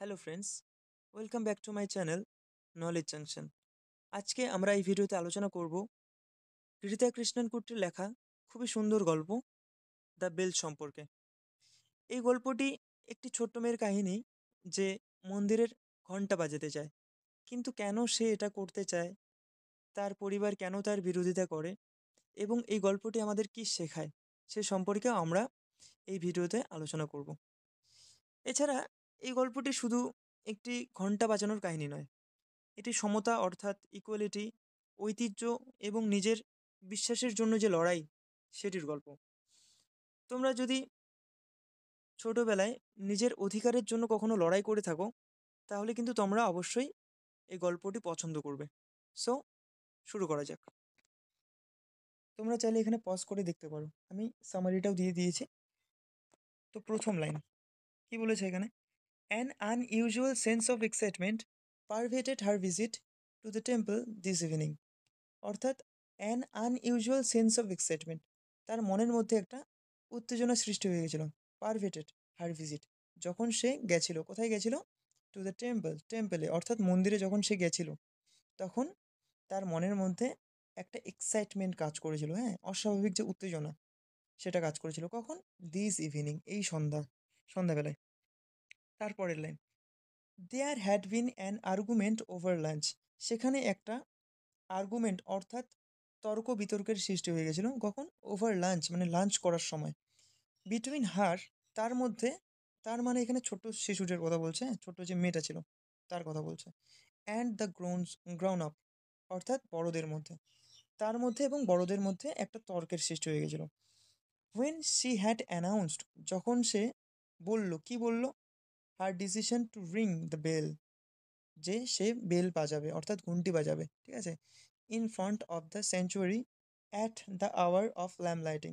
Hello friends, welcome back to my channel knowledge junction. আজকে আমরা এই ভিডিওতে আলোচনা করব হৃদয় কৃষ্ণন কুট্টির লেখা খুবই সুন্দর গল্প দ্য বেল সম্পর্কে। এই গল্পটি একটি ছোট্ট মেয়ের কাহিনী যে মন্দিরের ঘন্টা বাজাতে চায়, কিন্তু কেন সে এটা করতে চায়, তার পরিবার কেন তার বিরোধিতা করে এবং এই গল্পটি আমাদের কি শেখায় সে সম্পর্কে আমরা এই ভিডিওতে আলোচনা করব। এছাড়া এই গল্পটি শুধু একটি ঘন্টা বাজানোর কাহিনী নয়, এটি সমতা অর্থাৎ ইকুয়ালিটি, ঐতিহ্য এবং নিজের বিশ্বাসের জন্য যে লড়াই সেটির গল্প। তোমরা যদি ছোটবেলায় নিজের অধিকারের জন্য কখনো লড়াই করে থাকো, তাহলে কিন্তু তোমরা অবশ্যই এই গল্পটি পছন্দ করবে। সো শুরু করা যাক। তোমরা চাইলে এখানে পজ করে দেখতে পারো, আমি সামারিটাও দিয়ে দিয়েছি। তো প্রথম লাইন কি বলেছে এখানে: an unusual sense of excitement pervaded her visit to the temple this evening. অর্থাৎ an unusual sense of excitement, তার মনের মধ্যে একটা উত্তেজনা সৃষ্টি হয়ে গেছিল। পারভেটেড হার ভিজিট, যখন সে গেছিল, কোথায় গেছিল? টু দ্য টেম্পলে অর্থাৎ মন্দিরে যখন সে গেছিল, তখন তার মনের মধ্যে একটা এক্সাইটমেন্ট কাজ করেছিল, হ্যাঁ, অস্বাভাবিক যে উত্তেজনা সেটা কাজ করেছিল। কখন? দিস ইভিনিং, এই সন্ধ্যাবেলায়। তারপরের line: there had been an argument over lunch. সেখানে একটা আর্গুমেন্ট অর্থাৎ তর্ক বিতর্কের সৃষ্টি হয়ে গেছিল। কখন? ওভার লাঞ্চ, মানে লাঞ্চ করার সময়। বিটুইন হার, তার মধ্যে, তার মানে এখানে ছোট্ট শিশুদের কথা বলছে, হ্যাঁ, ছোট্ট যে মেয়েটা ছিল তার কথা বলছে। অ্যান্ড দ্য গ্রাউন আপ, অর্থাৎ বড়দের মধ্যে, তার মধ্যে এবং বড়দের মধ্যে একটা তর্কের সৃষ্টি হয়ে গেছিল। হোয়েন শি হ্যাড অ্যানাউন্সড, যখন সে বলল, কি বলল? Her decision to ring the bell, যে সে বেল বাজাবে অর্থাৎ ঘন্টি বাজাবে, ঠিক আছে। In front of the sanctuary at the hour of lamp lighting,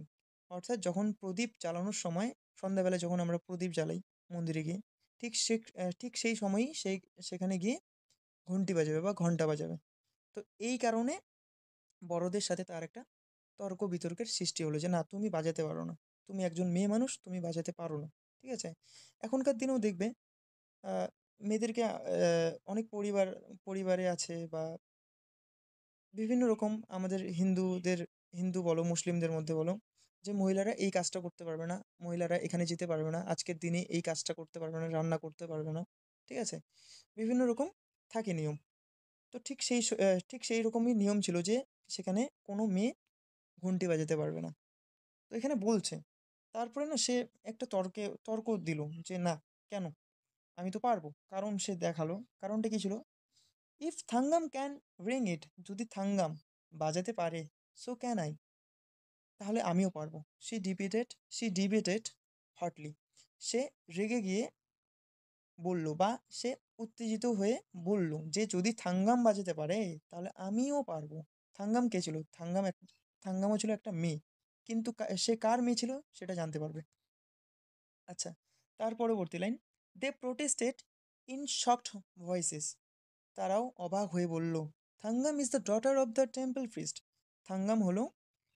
অর্থাৎ যখন প্রদীপ জ্বালানোর সময়, সন্ধ্যাবেলা যখন আমরা প্রদীপ জ্বালাই মন্দিরে গিয়ে, ঠিক সেই সময়ই সেখানে গিয়ে ঘন্টি বাজাবে বা ঘন্টা বাজাবে। তো এই কারণে বড়দের সাথে তার একটা তর্ক বিতর্কের সৃষ্টি হলো যে না, তুমি বাজাতে পারো না, তুমি একজন মেয়ে মানুষ, তুমি বাজাতে পারো না, ঠিক আছে। এখনকার দিনেও দেখবে মেয়েদেরকে অনেক পরিবারে আছে বা বিভিন্ন রকম আমাদের হিন্দু বলো মুসলিমদের মধ্যে বলো, যে মহিলারা এই কাজটা করতে পারবে না, মহিলারা এখানে যেতে পারবে না, আজকের দিনে এই কাজটা করতে পারবে না, রান্না করতে পারবে না, ঠিক আছে। বিভিন্ন রকম থাকে নিয়ম। তো ঠিক সেই রকমই নিয়ম ছিল যে সেখানে কোনো মেয়ে ঘন্টি বাজাতে পারবে না। তো এখানে বলছে, তারপরে না সে একটা তর্ক দিল যে না, কেন, আমি তো পারবো। কারণ সে দেখালো, কারণটা কি ছিল? ইফ থাঙ্গাম ক্যান রিং ইট, যদি থাঙ্গাম বাজাতে পারে, সো ক্যান আই, তাহলে আমিও পারবো। সি ডিবেটেড হটলি, সে রেগে গিয়ে বলল, বা সে উত্তেজিত হয়ে বলল যে যদি থাঙ্গাম বাজাতে পারে তাহলে আমিও পারবো। থাঙ্গাম কে ছিল? থাঙ্গামও ছিল একটা মেয়ে, কিন্তু সে কার মেয়ে ছিল সেটা জানতে পারবে। আচ্ছা, তার পরবর্তী line: they protested in shocked voices, তারাও অবাক হয়ে বলল, Thangam is the daughter of the temple priest. Thangam হলো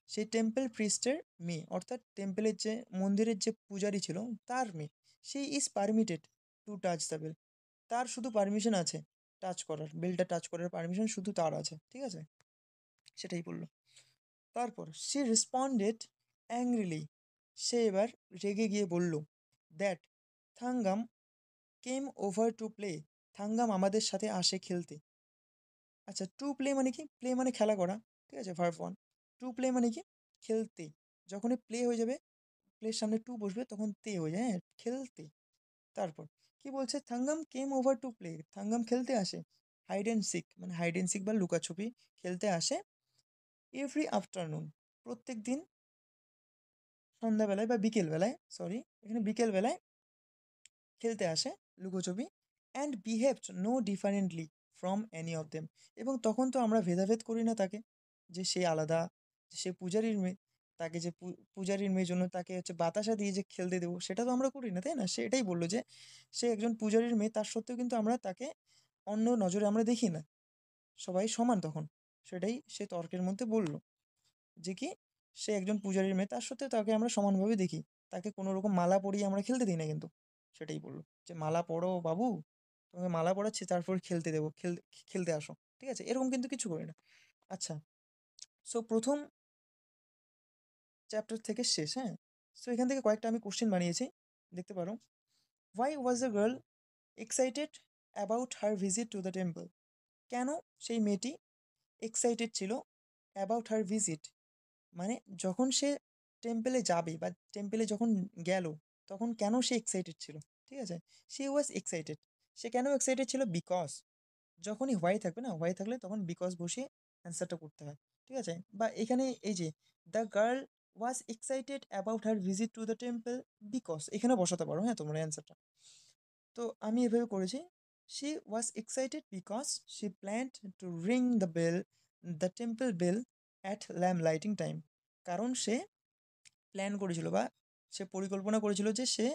সেই টেম্পল প্রিস্টের মেয়ে, অর্থাৎ টেম্পলের যে মন্দিরের যে পূজারী ছিল তার মেয়ে। She is permitted to touch the bell, তার শুধু পারমিশন আছে বেলটা টাচ করার পারমিশন শুধু তার আছে, ঠিক আছে। সেটাই বললো। তারপর সি রেসপন্ডেড অ্যাংরিলি, সে এবার রেগে গিয়ে বলল, that Thangam came over to play, Thangam আমাদের সাথে আসে খেলতে। আচ্ছা, টু প্লে মানে কি? প্লে মানে খেলা করা, ঠিক আছে, ভার্ব ওয়ান। টু প্লে মানে কি? খেলতে। যখনই প্লে হয়ে যাবে, প্লের সামনে টু বসবে, তখন তে হয়ে যায়, হ্যাঁ, খেলতে। তারপর কি বলছে? থাঙ্গাম কেম ওভার টু প্লে, থাঙ্গাম খেলতে আসে। হাইড অ্যান্ড সিক, মানে হাইড অ্যান্ড সিক বা লুকাছুপি খেলতে আসে। এভরি আফটারনুন, প্রত্যেক দিন সন্ধ্যাবেলায় বা বিকেলবেলায়, সরি, এখানে বিকেলবেলায় খেলতে আসে লুকোচুপি। And behaved no differently from any of them, এবং তখন তো আমরা ভেদাভেদ করি না তাকে, যে সে আলাদা, যে সে পূজারীর মেয়ে, তাকে যে পূজারীর মেয়ের জন্য তাকে হচ্ছে বাতাসা দিয়ে যে খেলতে দেবো, সেটা তো আমরা করি না, তাই না? সে এটাই বললো যে সে একজন পূজারীর মেয়ে, তার সত্ত্বেও কিন্তু আমরা তাকে অন্য নজরে আমরা দেখি না, সবাই সমান তখন। সেটাই সে তর্কের মধ্যে বলল, যে কি, সে একজন পূজারীর মেয়ে, তার সত্ত্বেও তাকে আমরা সমানভাবে দেখি, তাকে কোনো রকম মালা পরিয়ে আমরা খেলতে দিই না কিন্তু। সেটাই বললো যে মালা পরো বাবু, তোমাকে মালা পরাচ্ছি তারপর খেলতে দেবো, খেলতে আসো, ঠিক আছে? এরকম কিন্তু কিছু করি না। আচ্ছা, সো প্রথম চ্যাপ্টার থেকে শেষ, হ্যাঁ? সো এখান থেকে কয়েকটা আমি কোশ্চেন বানিয়েছি, দেখতে পারো। Why was the girl excited about her visit to the temple? কেন সেই মেয়েটি এক্সাইটেড ছিল অ্যাবাউট হার ভিজিট, মানে যখন সে টেম্পলে যাবে বা টেম্পলে যখন গেল, তখন কেন সে এক্সাইটেড ছিল? ঠিক আছে, সি ওয়াজ এক্সাইটেড। সে কেন এক্সাইটেড ছিল? বিকজ, যখনই হোয়াই থাকবে না, হোয়াই থাকলে তখন বিকজ বসিয়ে অ্যান্সারটা করতে হয়, ঠিক আছে? বা এখানে এই যে the girl was excited about her visit to the temple because, এখানে বসাতে পারো, হ্যাঁ, তোমরা অ্যান্সারটা। তো আমি এভাবে করেছি, she was excited because she planned to ring the bell, the temple bell at lamp lighting time. কারণ সে প্ল্যান করেছিল বা সে পরিকল্পনা করেছিল যে সে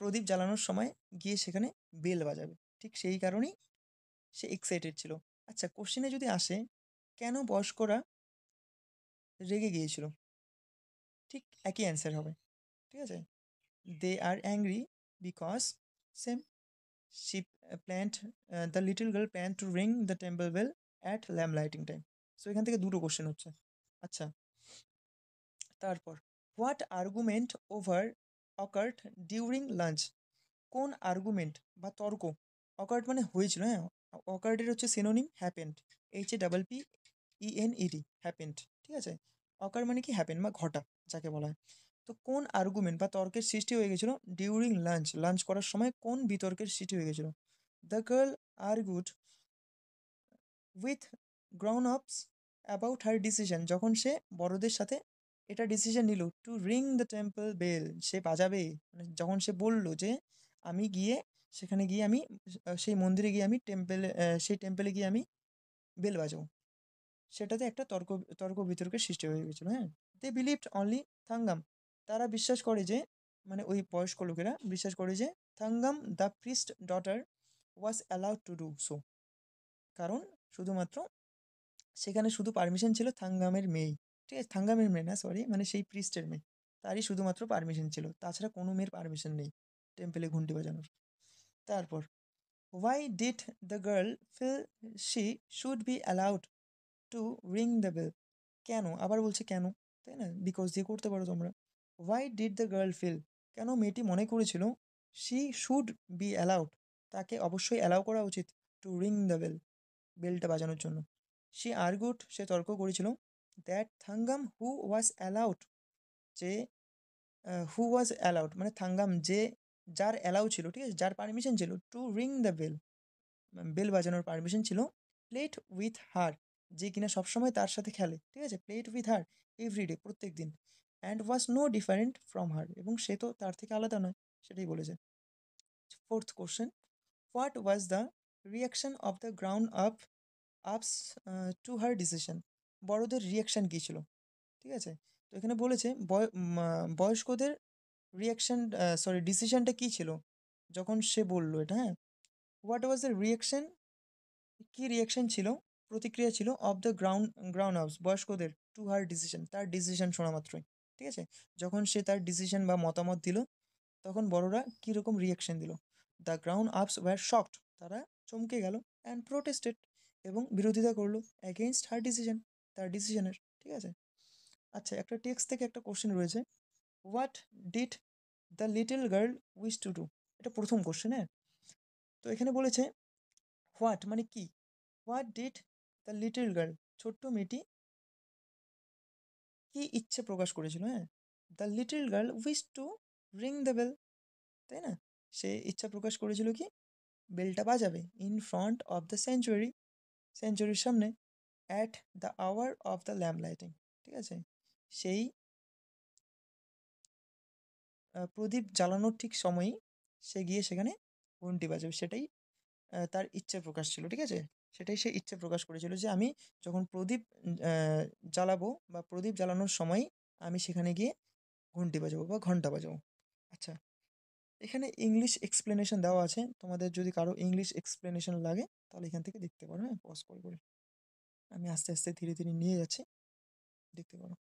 প্রদীপ জ্বালানোর সময় গিয়ে সেখানে বেল বাজাবে, ঠিক সেই কারণেই সে এক্সাইটেড ছিল। আচ্ছা, কোশ্চেনে যদি আসে কেন বয়স্করা রেগে গিয়েছিল, ঠিক একই অ্যান্সার হবে, ঠিক আছে? They are angry because same she planned, the little girl plan to ring the temple bell at lamp lighting time. So এখান থেকে দুটো কোশ্চেন হচ্ছে। আচ্ছা, তারপর what argument over occurred during lunch? কোন আর্গুমেন্ট বা তর্ক, অকার্ট মানে হয়েছিল, হ্যাঁ, অকার্টের হচ্ছে সিনোনিম হ্যাপেন্ড, HAPPENED, হ্যাপেন্ড, ঠিক আছে? অকার মানে কি হ্যাপেন বা ঘটা, যাকে বলা হয়। তো কোন আর্গুমেন্ট বা তর্কের সৃষ্টি হয়ে গেছিল ডিউরিং লাঞ্চ, লাঞ্চ করার সময় কোন বিতর্কের সৃষ্টি হয়ে গেছিল? The girl argued with grown ups about her decision, যখন সে বড়দের সাথে এটা ডিসিশন নিল to ring the temple bell, সে বাজাবে, মানে যখন সে বলল যে আমি গিয়ে সেখানে গিয়ে আমি সেই মন্দিরে গিয়ে আমি টেম্পেলে, সেই টেম্পেলে গিয়ে আমি বেল বাজাবো, সেটাতে একটা তর্ক বিতর্কের সৃষ্টি হয়ে গেছিল, হ্যাঁ। দে বিলিভড অনলি থাঙ্গাম, তারা বিশ্বাস করে যে, মানে ওই বয়স্ক লোকেরা বিশ্বাস করে যে Thangam the priest daughter was allowed to do so, কারণ শুধুমাত্র সেখানে শুধু পারমিশন ছিল থাঙ্গামের মেয়েই, ঠিক আছে? থাঙ্গামের মেয়ে না, সরি, মানে সেই প্রিস্টের মেয়ে, তারই শুধুমাত্র পারমিশন ছিল, তাছাড়া কোনো মেয়ের পারমিশন নেই টেম্পেলে ঘন্টি বাজানোর। তারপর why did the girl feel she should be allowed to ring the bell? কেন, আবার বলছে কেন, তাই না? বিকজ দিয়ে করতে পারো তোমরা। Why did the girl feel, কেন মেয়েটি মনে করেছিল শি শুড বি অ্যালাউড, তাকে অবশ্যই অ্যালাউ করা উচিত টু রিং দ্য বেল, বেলটা বাজানোর জন্য। সে আর্গুড, সে তর্ক করেছিল দ্যাট থাঙ্গাম হু ওয়াজ অ্যালাউড, যে হু ওয়াজ অ্যালাউড মানে থাঙ্গাম, যে যার অ্যালাউ ছিল, ঠিক আছে, যার পারমিশন ছিল to ring the bell, bell বাজানোর পারমিশন ছিল, প্লেট উইথ হার, যে কিনা সবসময় তার সাথে খেলে, ঠিক আছে, প্লেট উইথ হার এভরিডে, প্রত্যেক দিন, and was no different from her, এবং সে তো তার থেকে আলাদা নয়, সেটাই বলেছে। Fourth question, what was the reaction of the grown ups to her decision? বড়দের রিয়াকশন কী ছিল, ঠিক আছে? তো এখানে বলেছে বয়স্কদের রিয়াকশন, সরি, ডিসিশনটা কী ছিল যখন সে বললো এটা, হ্যাঁ। হোয়াট ওয়াজ দ্য রিয়াকশন, কি রিয়াকশন ছিল, প্রতিক্রিয়া ছিল অফ দ্য গ্রাউন্ড হাউস, বয়স্কদের, টু হার ডিসিশন, তার ডিসিশন শোনা মাত্রই, ঠিক আছে? যখন সে তার ডিসিশন বা মতামত দিল, তখন বড়রা কীরকম রিয়াকশন দিল? দ্য গ্রাউন্ড আপস ওয়্যার শকড, তারা চমকে গেল, অ্যান্ড প্রোটেস্টেড, এবং বিরোধিতা করলো অ্যাগেনস্ট হার ডিসিশন, তার ডিসিশনের, ঠিক আছে? আচ্ছা, একটা টেক্সট থেকে একটা কোশ্চেন রয়েছে, what did the little girl wish to do? এটা প্রথম কোশ্চেন, হ্যাঁ। তো এখানে বলেছে হোয়াট মানে কি, what did the little girl, ছোট্ট মেয়েটি কি ইচ্ছে প্রকাশ করেছিল, হ্যাঁ। The little girl wish to ring the bell, তাই না? সে ইচ্ছা প্রকাশ করেছিল কি, বেলটা বাজাবে, in front of the sanctuary, সেঞ্চুরির সামনে, at the hour of the lamp lighting, ঠিক আছে, সেই প্রদীপ জ্বালানোর ঠিক সময়ই সে গিয়ে সেখানে ঘন্টি বাজাবে, সেটাই তার ইচ্ছে প্রকাশ ছিল, ঠিক আছে? সেটাই সে ইচ্ছে প্রকাশ করেছিল যে আমি যখন প্রদীপ জ্বালাবো বা প্রদীপ জ্বালানোর সময় আমি সেখানে গিয়ে ঘন্টি বাজাবো বা ঘন্টা বাজাবো। আচ্ছা, এখানে ইংলিশ এক্সপ্লেনেশন দেওয়া আছে, তোমাদের যদি কারো ইংলিশ এক্সপ্লেনেশন লাগে তাহলে এখান থেকে দেখতে পারো, হ্যাঁ, পজ করে করে। আমি আস্তে আস্তে ধীরে ধীরে নিয়ে যাচ্ছি, দেখতে পারো।